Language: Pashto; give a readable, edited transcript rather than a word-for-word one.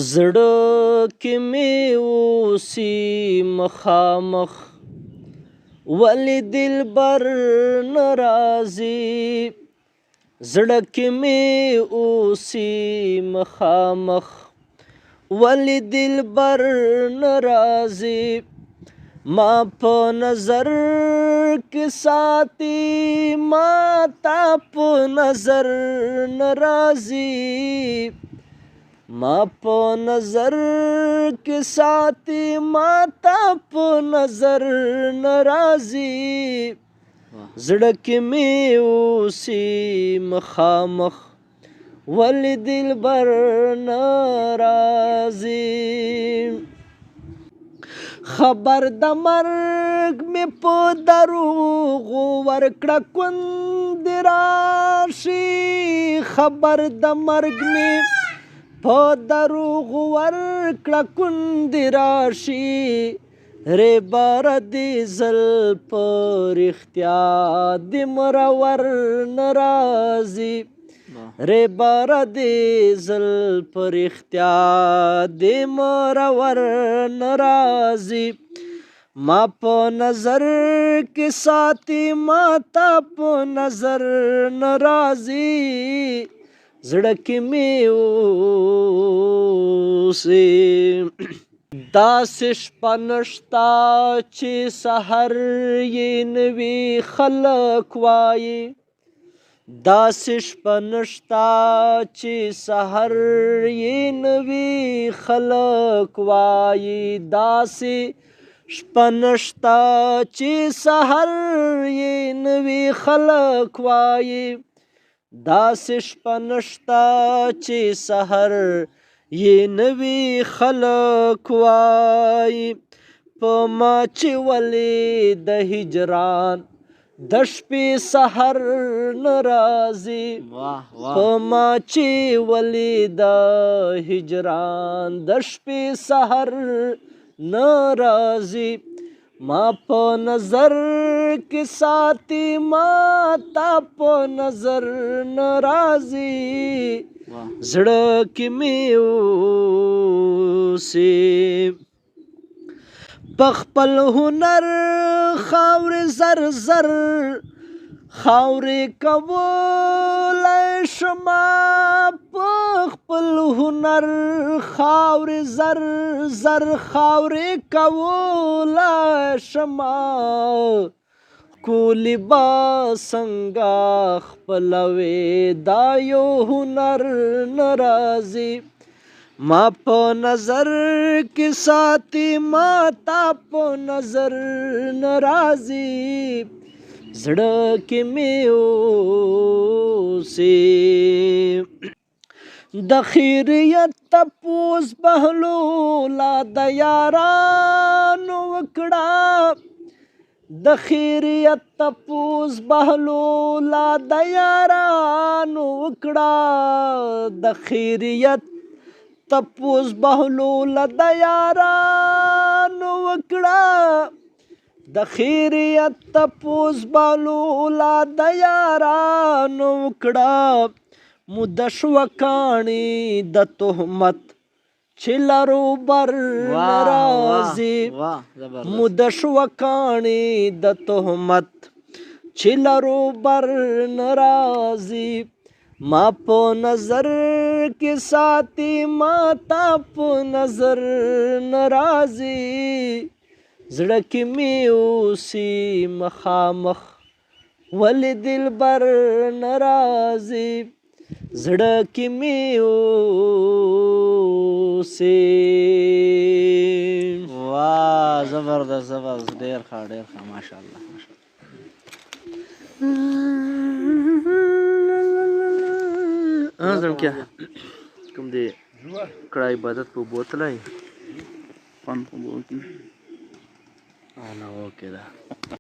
زړه کې مې اوسي مخامخ ولې دلبر نه راځي. زړه کې مې اوسي مخامخ ولې دلبر نه راځي. ما په نظر کې ساتي ما تا په نظر نه راځي. ما په نظر کې ساتي ما تا په نظر نه راځي. زړه کې مې اوسي مخامخ ولې دلبر نه راځي. خبر د مرګ مې په دروغو ورکړه کندې راشي. خبر د مرګ مې په دروغو ورکړه کندې راشي. ریبار دې زل په رښتیا دې مرور نه راځي. ریبار دې زل په رښتیا دې مرور نه راځي. ما په نظر کې ساتي ما تا په نظر نه راځي. زړه کې مې اوسي داسې شپه نشته چې سحر یې نه وي خلک وایي. داسې شپه نشته چې سحر یې نه وي خلک وایي. داسې شپه نشته چې سحر یې نه وي خلک وایي. داسې شپه نشته چې سحر یې نه وي خلک وایي. په ما چې ولې د هجران د شپې سحر نه راځي. په ما چې ولې د هجران د شپې سحر نه راځي. ما په نظر کې ساتي ما تا په نظر نه راځي. زړه کې مې اوسي په خپل هنر خاورې زر زر خاورې کولی شمه. په خپل هنر خاورې زر زر خاورې کولی شمه. کولی با څنګه خپلوې دا یو هنر نه راځي. ما په نظر کې ساتي ما تا په نظر نه راځي. زړه کې مې اوسي د خیریت تپوس بهلوله د یارانو وکړه. د خیریت تپوس بهلوله د یارانو وکړه. د خیریت تپوس بهلوله د یارانو وکړه. د خیریت تپوس بهلوله د یارانو وکړه. موده شوه کاڼي د تهمت چې لرو بر نه راځي. موده شوه کاڼي د تهمت چې لرو بر نه راځي. ما په نظر کې ساتي ما تا په نظر نه راځي. زړه کې مې اوسي مخامخ ولې دلبر نه راځي. زړه کې مې اوسي. واه زبردست زبردست ډېر ښه ډېر ښه ماشاءالله زم کیا کوم دی کړه عبادت په بوتلای پن په بو کې نه اوکې ده.